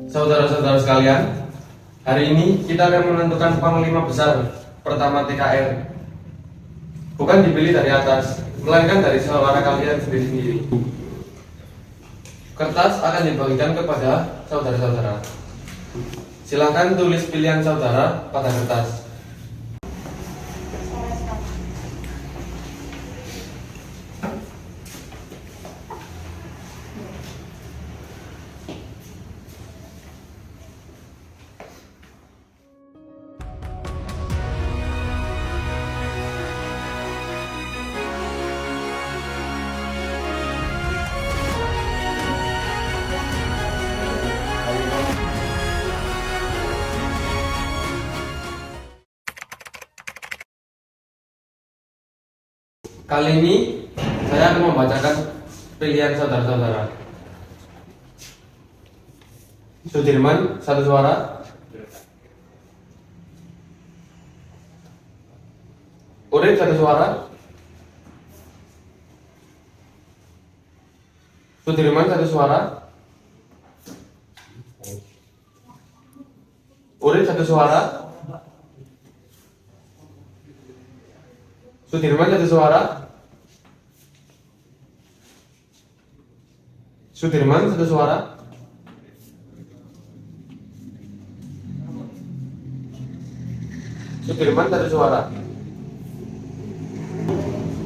Saudara-saudara sekalian, hari ini kita akan menentukan panglima besar pertama TKR. Bukan dipilih dari atas, melainkan dari suara kalian sendiri-sendiri. Kertas akan dibagikan kepada saudara-saudara. Silakan tulis pilihan saudara pada kertas. Kali ini saya akan membacakan pilihan saudara-saudara. Sudirman, satu suara. Urip, satu suara. Sudirman, satu suara. Urip, satu suara. Sudirman, satu suara. Sudirman, satu suara. Sudirman, satu suara.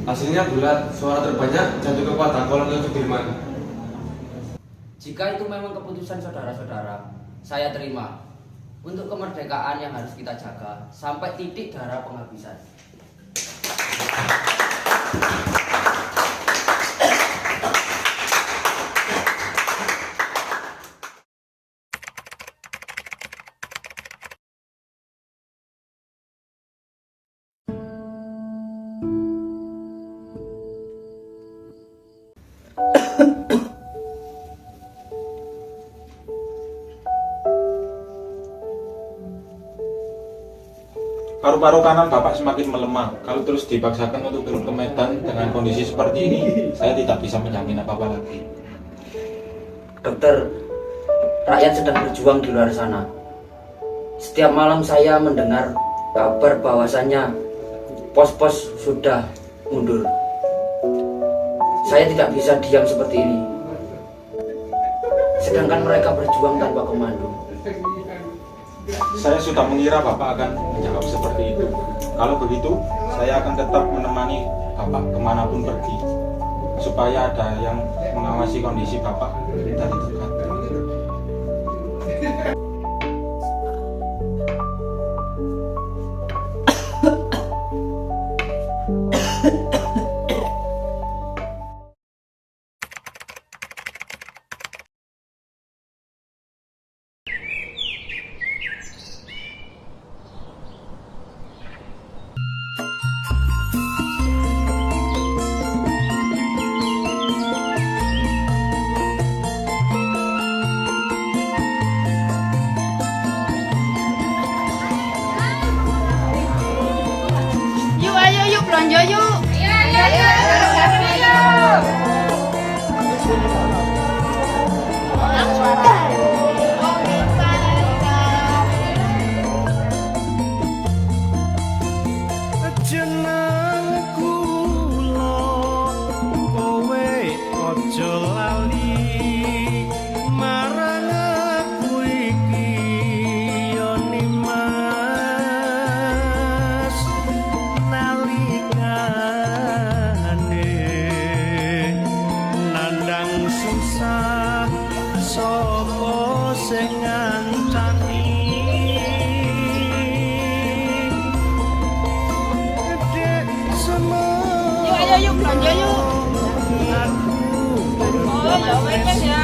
Hasilnya bulat, suara terbanyak jatuh kepada kolonel Sudirman. Jika itu memang keputusan saudara-saudara, saya terima. Untuk kemerdekaan yang harus kita jaga sampai titik darah penghabisan. Paru-paru kanan Bapak semakin melemah. Kalau terus dipaksakan untuk turun ke medan dengan kondisi seperti ini, saya tidak bisa menjamin apa-apa lagi. Dokter, rakyat sedang berjuang di luar sana. Setiap malam saya mendengar kabar bahwasannya pos-pos sudah mundur. Saya tidak bisa diam seperti ini. Sedangkan mereka berjuang tanpa komando. Saya sudah mengira Bapak akan menjawab seperti itu. Kalau begitu, saya akan tetap menemani Bapak kemanapun pergi, supaya ada yang mengawasi kondisi Bapak dari dekat. Yuk, ayo yuk belanja yuk. Oh, ya wes ya.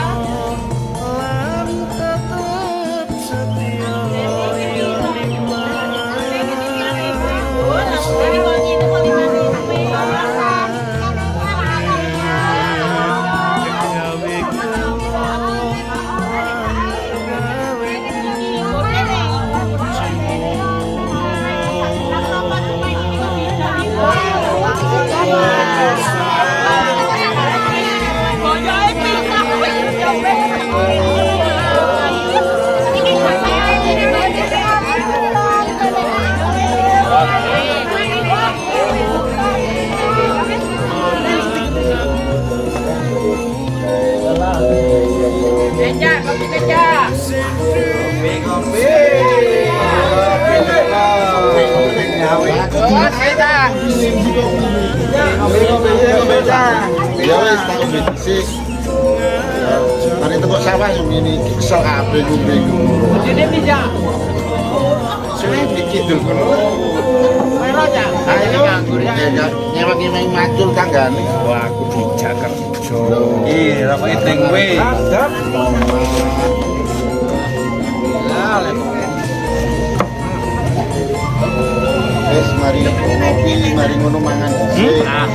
Beca, kopi beca. Ya wis tak ombe dhisik. Mari tengok sawah ngene iki kesel kabeh bingung. Jadi beca. Suwe dikit dul kono. Ayo aja. Ayo nganggur ya. Nyewa ki main macul tanggane. Wah, aku bijak kerja. Iki rapoke teng kowe. Wes mari ngopi, mari ngono mangan dhisik. Mari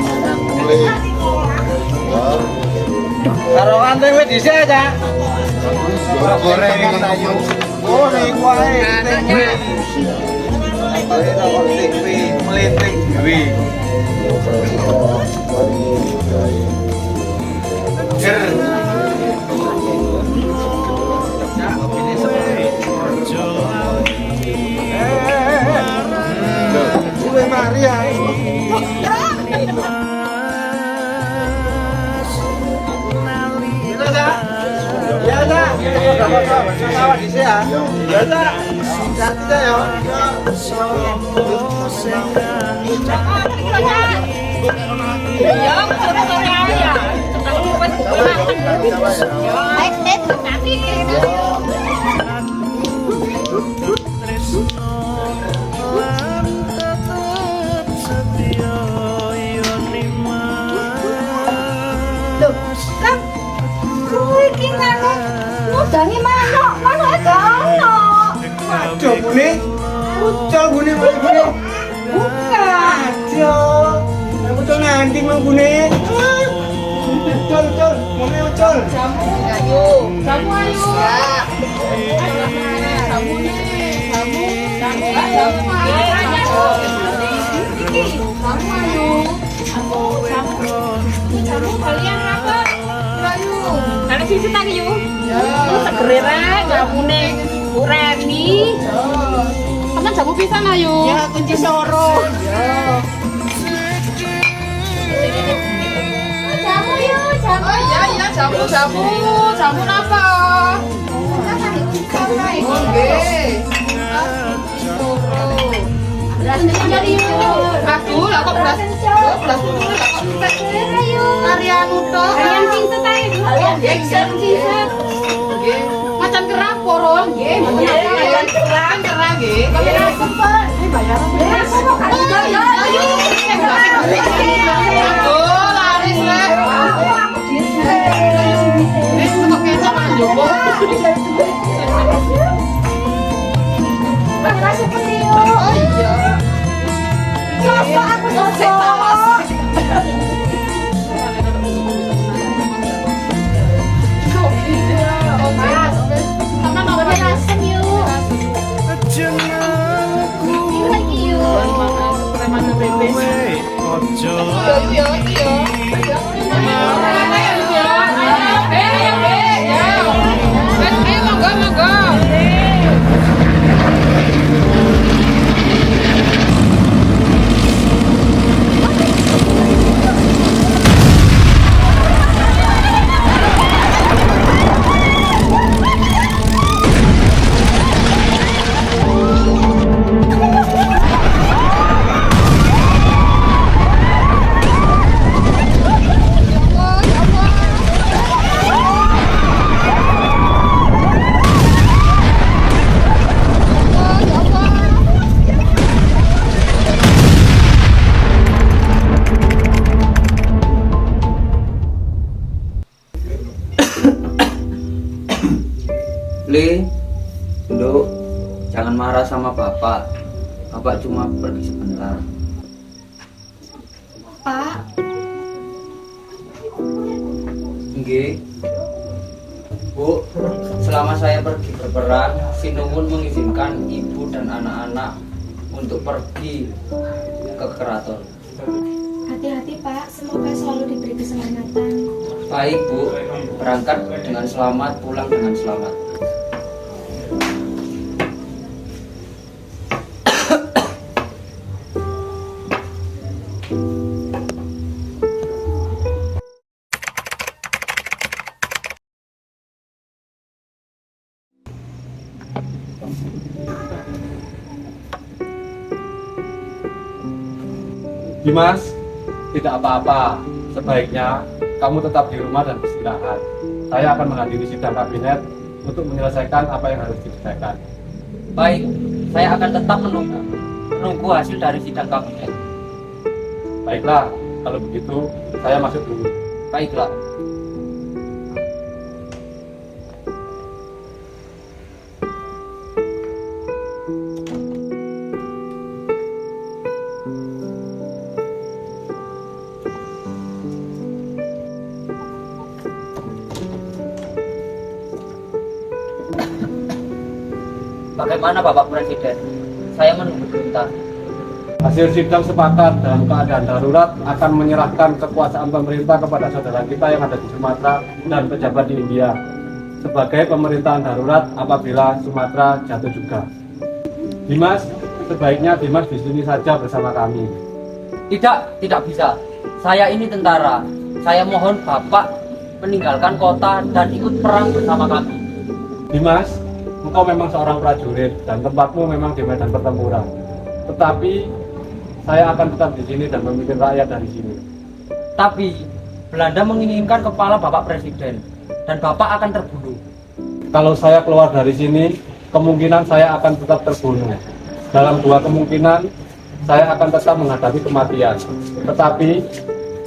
mangan mulai. Karo anteng wis dhisik aja. Goreng tayu. Oh, niku ae tempe. Ayo kok tempe meliting dewe. Suwe mari ya. Ya ta. Sawah dhisik ya. Ya ta. Hati-hati ya. Udangi manuk, manuke ono. Aduh bune. Ucul bune mas bune. Bukan. Aduh. Ucul nganti mang bune. Ucul, mone ucul. Jamu ayo. Jamu ayo. Jamu nih. Jamu ayo. Jamu ayo. Jamu kalian apa? Ayo. Ada sisi tadi yuk. Segere rek, jamune Bu Reni. Kamu jamu pisan ayo. Ya, kunci soro. Jamu yuk, jamu. Oh iya, jamu. Jamu apa? Oke. Beras dari yuk. Aku lah kok beras. Beras dulu lah kok. Harian utuh. Harian pingset aja. Harian pingset. Macan kerang porong, nggih. Macan kerang nggih. Kalau cepet, ini bayaran. Oh, laris rek. Wis kok kecap nang jowo. Makasih seperti yo. Oh iya. Sosok aku sosok. Le, Nduk, jangan marah sama bapak. Bapak cuma pergi sebentar. Pak, Nggih. Bu, selama saya pergi berperang, Sinuwun mengizinkan ibu dan anak-anak untuk pergi ke keraton. hati-hati Pak, semoga selalu diberi keselamatan. Baik Bu, berangkat dengan selamat, pulang dengan selamat. Dimas, tidak apa-apa. Sebaiknya kamu tetap di rumah dan beristirahat. Saya akan menghadiri sidang kabinet untuk menyelesaikan apa yang harus diselesaikan. Baik, saya akan tetap menunggu hasil dari sidang kabinet. Baiklah, kalau begitu saya masuk dulu. Baiklah. Bagaimana Bapak Presiden? Saya menunggu perintah. Hasil sidang sepakat dalam keadaan darurat akan menyerahkan kekuasaan pemerintah kepada saudara kita yang ada di Sumatera dan pejabat di India sebagai pemerintahan darurat apabila Sumatera jatuh juga. Dimas, sebaiknya Dimas di sini saja bersama kami. Tidak bisa. Saya ini tentara. Saya mohon Bapak meninggalkan kota dan ikut perang bersama kami. Dimas, engkau memang seorang prajurit dan tempatmu memang di medan pertempuran. Tetapi saya akan tetap di sini dan memimpin rakyat dari sini. Tapi Belanda menginginkan kepala Bapak Presiden dan Bapak akan terbunuh. Kalau saya keluar dari sini, kemungkinan saya akan tetap terbunuh. Dalam dua kemungkinan, saya akan tetap menghadapi kematian. Tetapi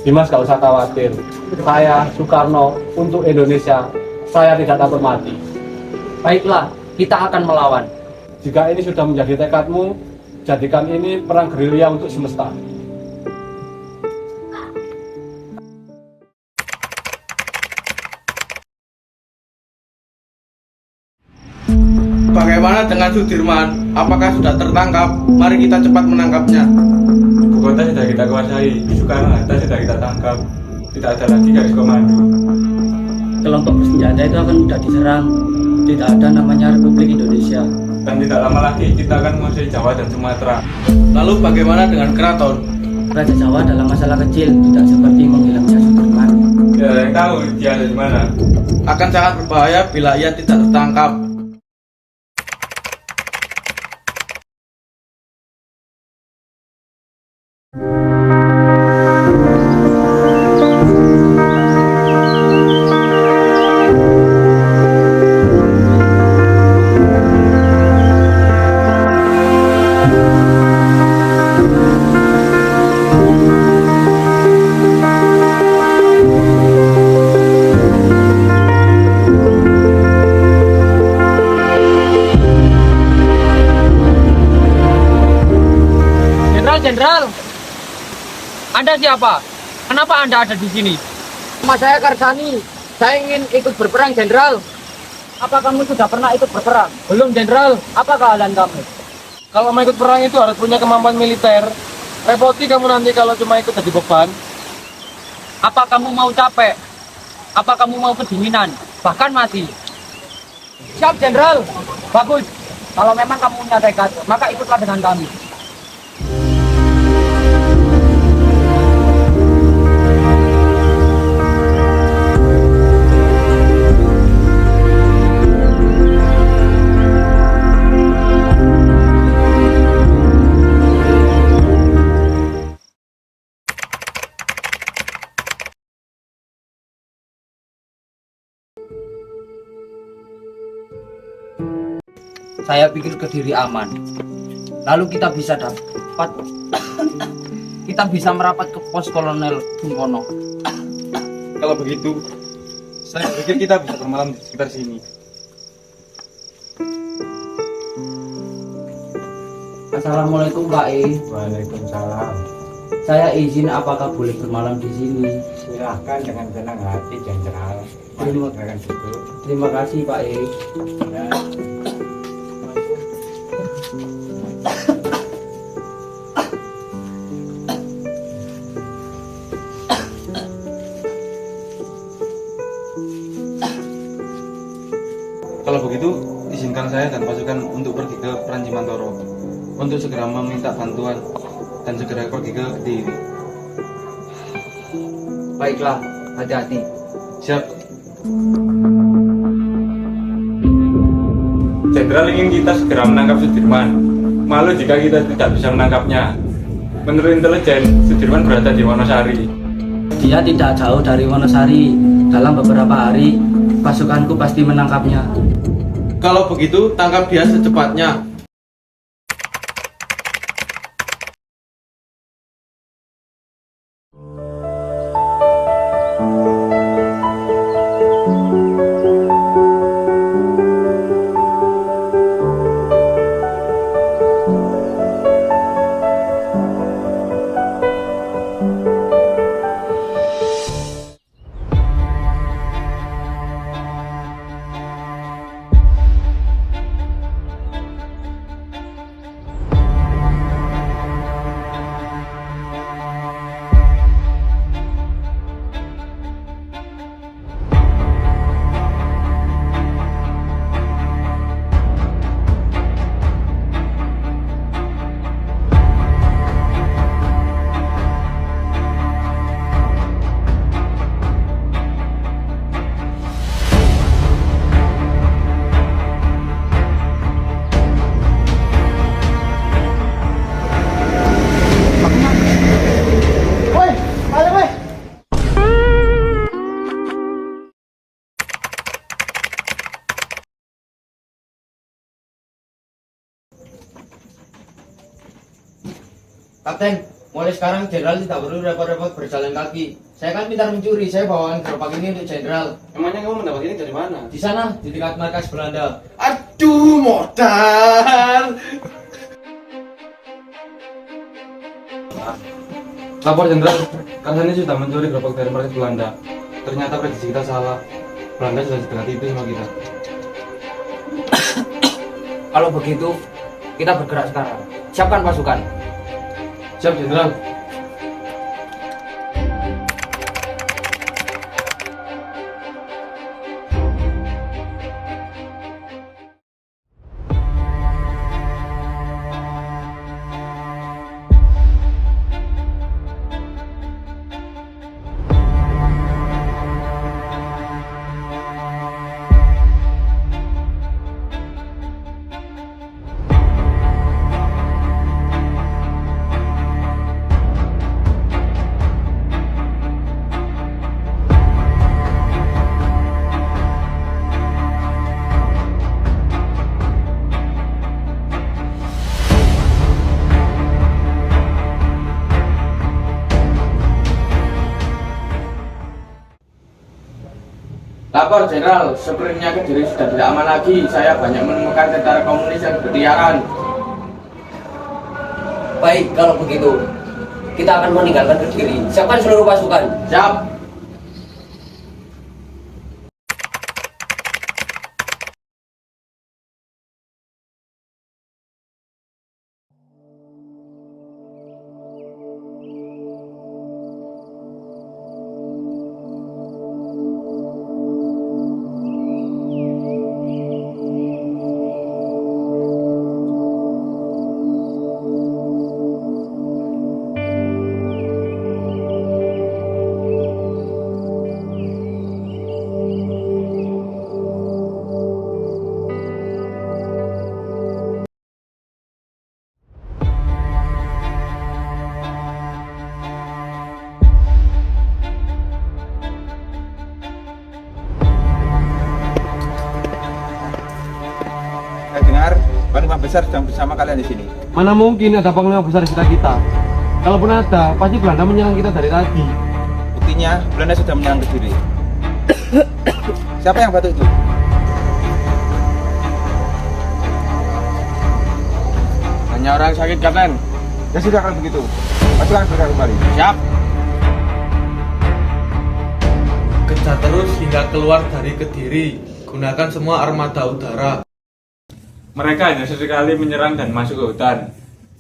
Dimas gak usah khawatir. Saya, Soekarno, untuk Indonesia, saya tidak takut mati. Baiklah, kita akan melawan. Jika ini sudah menjadi tekadmu, jadikan ini perang gerilya untuk semesta. Bagaimana dengan Sudirman? Apakah sudah tertangkap? Mari kita cepat menangkapnya. Ibu kota sudah kita kuasai, Soekarno-Hatta sudah kita tangkap. Tidak ada lagi garis komando. Kelompok bersenjata itu akan mudah diserang. Tidak ada namanya Republik Indonesia. Dan tidak lama lagi kita akan menguasai Jawa dan Sumatera. Lalu bagaimana dengan keraton? Raja Jawa dalam masalah kecil, tidak seperti menghilangnya Sudirman. Tidak ada yang tahu dia ada di mana. Akan sangat berbahaya bila ia tidak tertangkap. Jenderal, Anda siapa? Kenapa Anda ada di sini? Nama saya Karsani. Saya ingin ikut berperang, Jenderal. Apa kamu sudah pernah ikut berperang? Belum, Jenderal. Apa keahlian kamu? Kalau mau ikut perang itu harus punya kemampuan militer. Repoti kamu nanti kalau cuma ikut jadi beban. Apa kamu mau capek? Apa kamu mau kedinginan? Bahkan mati? Siap, Jenderal. Bagus. Kalau memang kamu punya tekad, maka ikutlah dengan kami. Saya pikir Kediri aman. Lalu kita bisa merapat ke pos Kolonel Bungkono. Kalau begitu, saya pikir kita bisa bermalam di sekitar sini. Assalamualaikum Pak E. Waalaikumsalam. Saya izin apakah boleh bermalam di sini? Silahkan dengan senang hati, Jenderal. Terima- Dengan situ. Terima kasih Pak E. Ya. Kalau begitu, izinkan saya dan pasukan untuk pergi ke Peranji Mantoro untuk segera meminta bantuan dan segera pergi ke Kediri. Baiklah, hati-hati. Siap. Jenderal ingin kita segera menangkap Sudirman. Malu jika kita tidak bisa menangkapnya. Menurut intelijen, Sudirman berada di Wonosari. Dia tidak jauh dari Wonosari. Dalam beberapa hari, pasukanku pasti menangkapnya. Kalau begitu, tangkap dia secepatnya. Kapten, mulai sekarang Jenderal tidak perlu repot-repot berjalan kaki. Saya kan pintar mencuri, saya bawakan gerobak ini untuk Jenderal. Emangnya kamu mendapat ini dari mana? Di sana, di tingkat markas Belanda. Aduh, modal. Lapor Jenderal, Karsani sudah mencuri gerobak dari markas Belanda. Ternyata prediksi kita salah. Belanda sudah setengah tipu sama kita. Kalau begitu, kita bergerak sekarang. Siapkan pasukan. Siap, Jenderal. Lapor Jenderal, sepertinya Kediri sudah tidak aman lagi. Saya banyak menemukan tentara komunis yang berkeliaran. Baik, kalau begitu, kita akan meninggalkan Kediri. Siapkan seluruh pasukan. Siap. Saya dengar panglima besar sedang bersama kalian di sini. Mana mungkin ada panglima besar di sekitar kita? Kalaupun ada, pasti Belanda menyerang kita dari tadi. Buktinya Belanda sudah menyerang Kediri. Siapa yang batu itu? Hanya banyak orang sakit, Kapten. Ya sudah kalau begitu. Masukkan segera kembali. Siap. Kejar terus hingga keluar dari Kediri. Gunakan semua armada udara. Mereka hanya sesekali menyerang dan masuk ke hutan.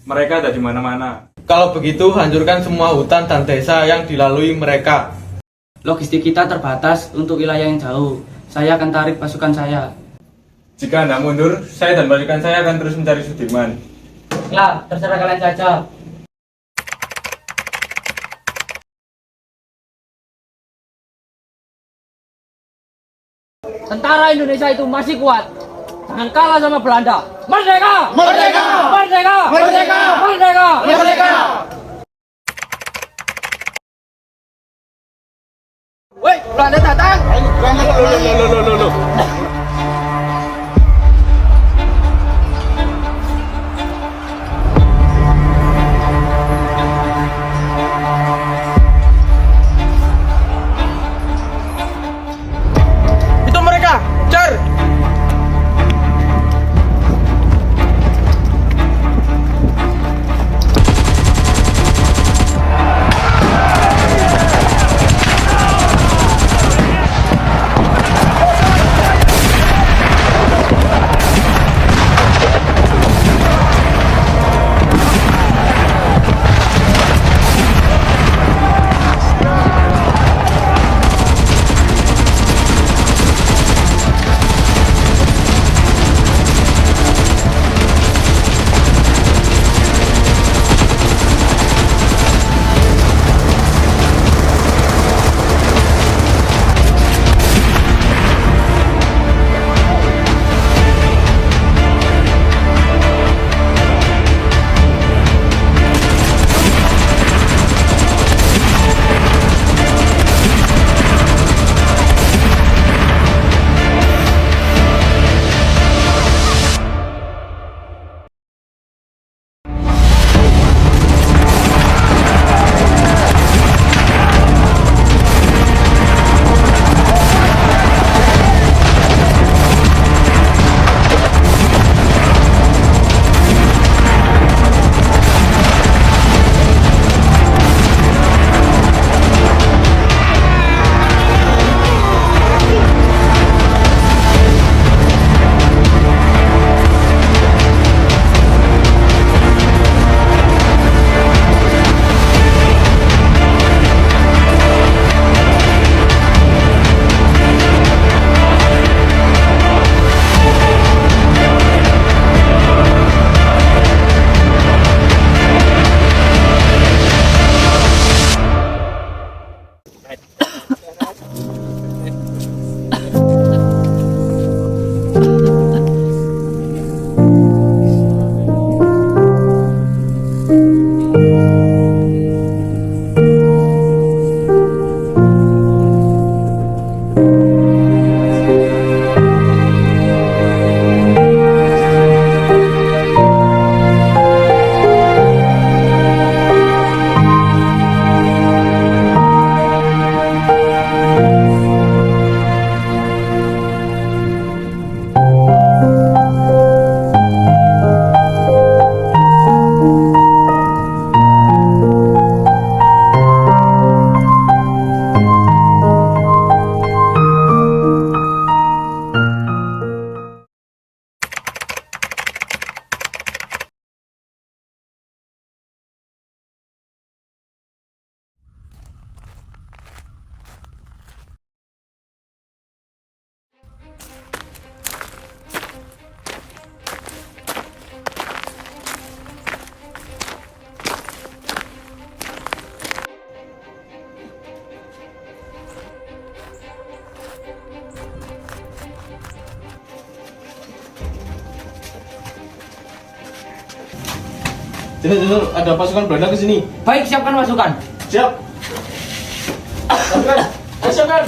Mereka ada di mana-mana. Kalau begitu, hancurkan semua hutan dan desa yang dilalui mereka. Logistik kita terbatas untuk wilayah yang jauh. Saya akan tarik pasukan saya. Jika Anda mundur, saya dan pasukan saya akan terus mencari Sudirman. Ya, terserah kalian saja. Tentara Indonesia itu masih kuat. Jangan kalah sama Belanda. Merdeka! Merdeka! Merdeka! Merdeka! Merdeka! Merdeka! Woi, Belanda datang. Loh. Itu mereka, cer. Jenderal, ada pasukan Belanda ke sini. Baik, siapkan pasukan. Siap. Siapkan. Siapkan.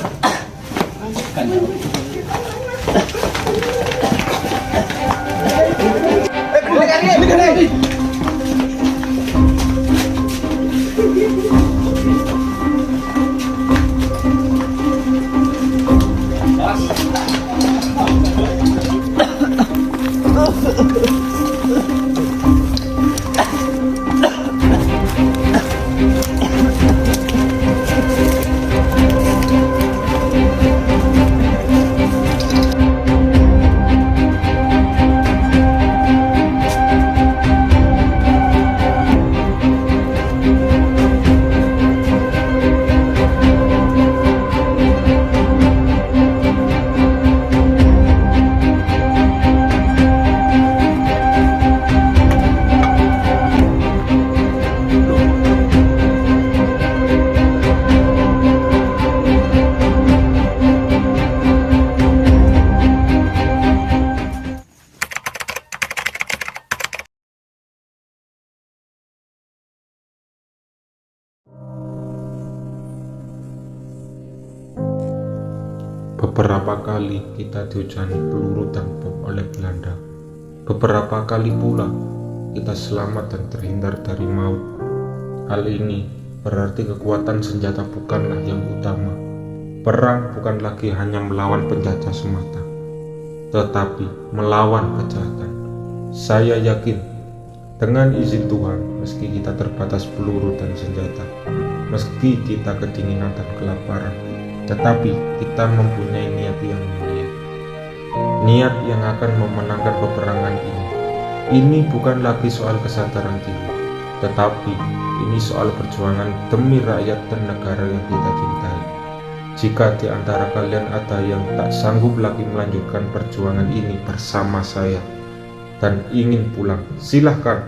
Beberapa kali kita dihujani peluru dan bom oleh Belanda. Beberapa kali pula kita selamat dan terhindar dari maut. Hal ini berarti kekuatan senjata bukanlah yang utama. Perang bukan lagi hanya melawan penjajah semata, tetapi melawan kejahatan. Saya yakin dengan izin Tuhan, meski kita terbatas peluru dan senjata, meski kita kedinginan dan kelaparan, tetapi kita mempunyai niat yang mulia, niat yang akan memenangkan peperangan ini. Ini bukan lagi soal kesadaran diri, tetapi ini soal perjuangan demi rakyat dan negara yang kita cintai. Jika di antara kalian ada yang tak sanggup lagi melanjutkan perjuangan ini bersama saya dan ingin pulang, silahkan.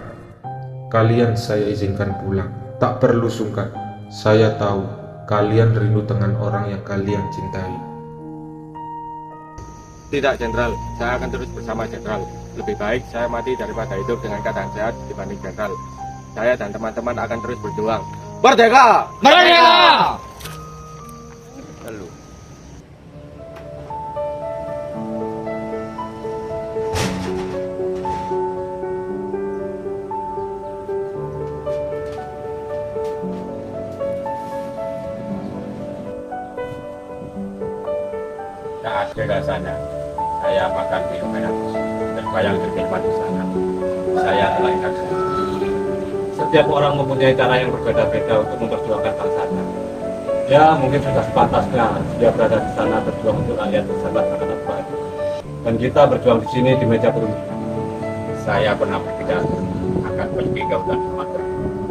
Kalian saya izinkan pulang, tak perlu sungkan. Saya tahu kalian rindu dengan orang yang kalian cintai. Tidak, Jenderal. Saya akan terus bersama Jenderal. Lebih baik saya mati daripada hidup dengan keadaan sehat dibanding Jenderal. Saya dan teman-teman akan terus berjuang. Merdeka! Merdeka! Lalu. Saat gagasannya, saya makan minum enak, terbayang terkejut di sana. Saya telah ingat. Setiap orang mempunyai cara yang berbeda-beda untuk memperjuangkan bangsanya. Ya, mungkin sudah sepantasnya dia berada di sana berjuang untuk rakyat bersama anak baik. Dan kita berjuang di sini di meja perundingan. Saya pernah berpidato akan pergi ke hutan Sumatera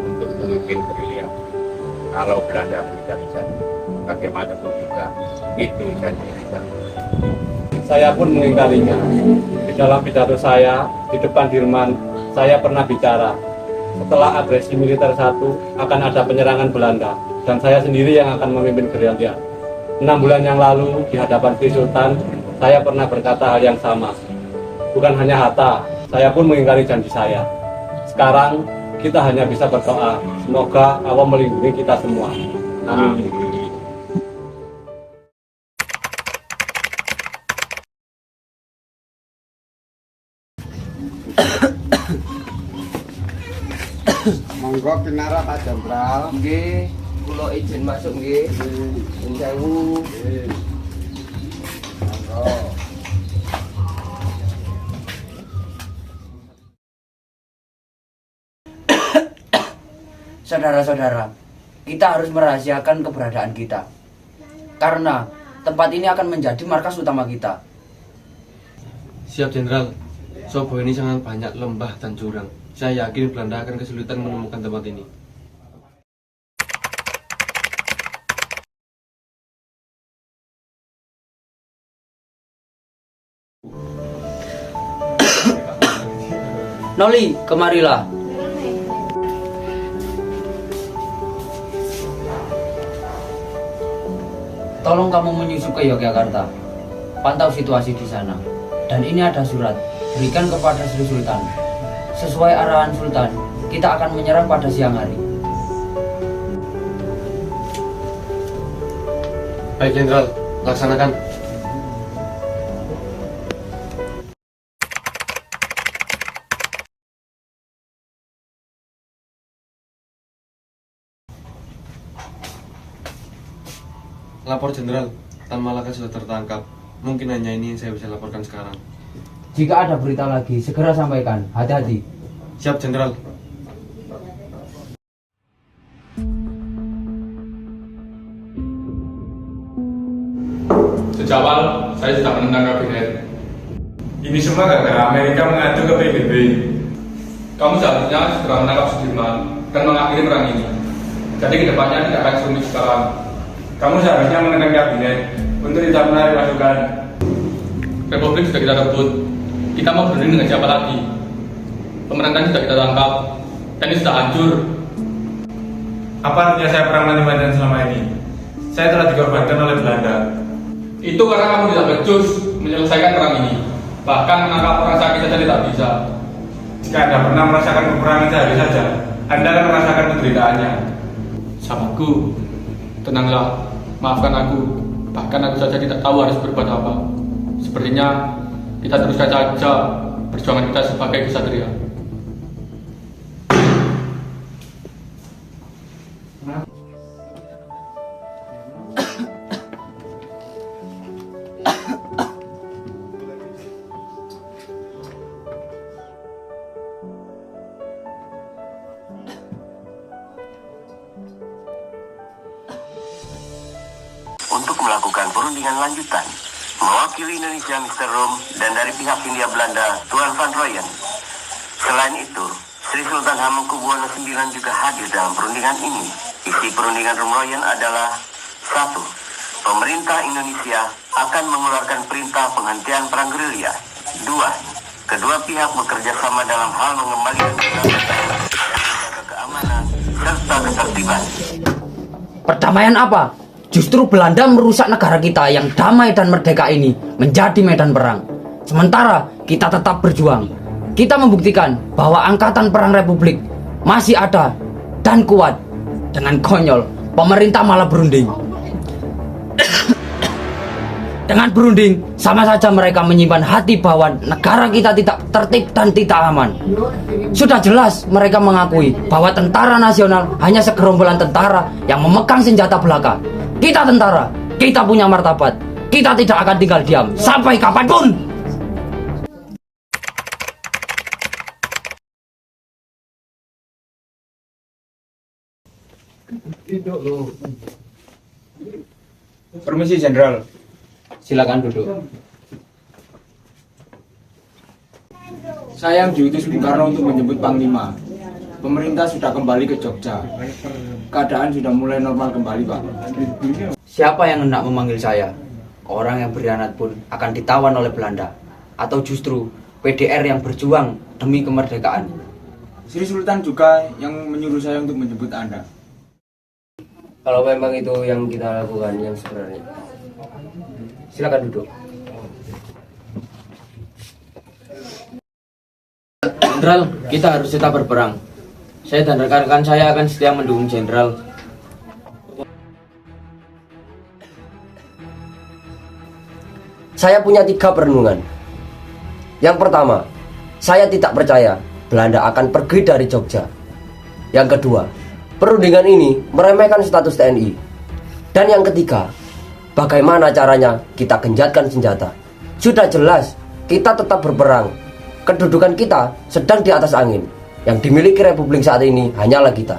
untuk memimpin gerilya. Kalau Belanda tidak bisa, bagaimanapun juga itu janji kita. Saya pun mengingkarinya. Di dalam pidato saya di depan Dirman, saya pernah bicara setelah agresi militer 1 akan ada penyerangan Belanda dan saya sendiri yang akan memimpin gerilya. 6 bulan yang lalu di hadapan Sri Sultan, saya pernah berkata hal yang sama. Bukan hanya Hatta, saya pun mengingkari janji saya. Sekarang kita hanya bisa berdoa, semoga Allah melindungi kita semua. Amin. Monggo kinara Pak Jenderal. Nggih, kula izin masuk nggih. Nyuwun sewu. Monggo. Saudara-saudara, kita harus merahasiakan keberadaan kita. Karena tempat ini akan menjadi markas utama kita. Siap, Jenderal. Sobo ini sangat banyak lembah dan jurang. Saya yakin Belanda akan kesulitan menemukan tempat ini. Noli, kemarilah. Tolong kamu menyusup ke Yogyakarta. Pantau situasi di sana. Dan ini ada surat. Berikan kepada Sri Sultan. Sesuai arahan Sultan, kita akan menyerang pada siang hari. Baik, Jenderal. Laksanakan. Lapor, Jenderal. Tan Malaka sudah tertangkap. Mungkin hanya ini yang saya bisa laporkan sekarang. Jika ada berita lagi, segera sampaikan. Hati-hati. Siap, Jenderal. Sejak awal, saya sudah menentang kabinet. Ini semua gara-gara Amerika mengadu ke PBB. Kamu seharusnya segera menangkap Sudirman dan mengakhiri perang ini. Jadi kedepannya tidak akan serumit sekarang. Kamu seharusnya menekan kabinet untuk tidak menarik masukan. Republik sudah kita rebut. Kita mau berdiri dengan siapa lagi? Pemerintahan sudah kita tangkap dan ini sudah hancur. Apa artinya saya perang mati-matian selama ini? Saya telah dikorbankan oleh Belanda. Itu karena kamu tidak becus menyelesaikan perang ini. Bahkan menangkap orang sakit saja tidak bisa. Jika Anda pernah merasakan peperangan sehari saja, Anda akan merasakan penderitaannya. Sahabatku, tenanglah, maafkan aku. Bahkan aku saja tidak tahu harus berbuat apa. Sepertinya kita teruskan saja perjuangan kita sebagai kesatria. Untuk melakukan perundingan lanjutan, mewakili Indonesia Mr. Rom dan dari pihak Hindia Belanda Tuan Van Rooyen. Selain itu, Sri Sultan Hamengkubuwono IX juga hadir dalam perundingan ini. Isi perundingan Rom Rooyen adalah 1. Pemerintah Indonesia akan mengeluarkan perintah penghentian perang gerilya. 2. Kedua pihak bekerja sama dalam hal mengembalikan keamanan serta ketertiban. Perdamaian apa? Justru Belanda merusak negara kita yang damai dan merdeka ini menjadi medan perang. Sementara kita tetap berjuang. Kita membuktikan bahwa angkatan perang Republik masih ada dan kuat. Dengan konyol, pemerintah malah berunding. Dengan berunding, sama saja mereka menyimpan hati bahwa negara kita tidak tertib dan tidak aman. Sudah jelas mereka mengakui bahwa tentara nasional hanya segerombolan tentara yang memegang senjata belaka. Kita tentara, kita punya martabat. Kita tidak akan tinggal diam sampai kapanpun. Permisi Jenderal. Silakan duduk. Saya yang diutus Bung Karno untuk menjemput Panglima. Pemerintah sudah kembali ke Jogja. Keadaan sudah mulai normal kembali, Pak. Siapa yang hendak memanggil saya? Orang yang berkhianat pun akan ditawan oleh Belanda. Atau justru PDR yang berjuang demi kemerdekaan? Sri Sultan juga yang menyuruh saya untuk menjemput Anda. Kalau memang itu yang kita lakukan yang sebenarnya, silakan duduk. Jenderal, kita harus tetap berperang. Saya dan rekan-rekan saya akan setia mendukung Jenderal. Saya punya 3 perenungan. Yang pertama, saya tidak percaya Belanda akan pergi dari Jogja. Yang kedua, perundingan ini meremehkan status TNI. Dan yang ketiga, bagaimana caranya kita genjatkan senjata. Sudah jelas, kita tetap berperang. Kedudukan kita sedang di atas angin. Yang dimiliki Republik saat ini hanyalah kita.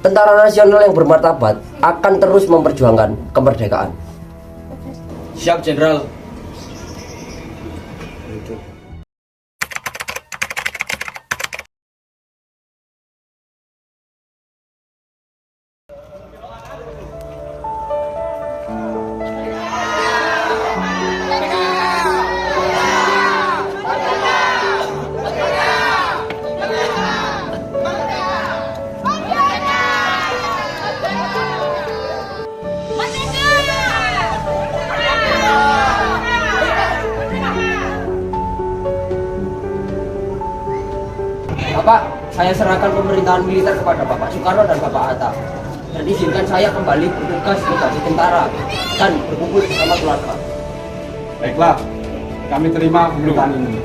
Tentara nasional yang bermartabat akan terus memperjuangkan kemerdekaan. Siap, Jenderal. Bapak, saya serahkan pemerintahan militer kepada Bapak Soekarno dan Bapak Hatta. Dan izinkan saya kembali bertugas sebagai tentara dan berkumpul bersama keluarga. Baiklah, kami terima pemerintahan ini.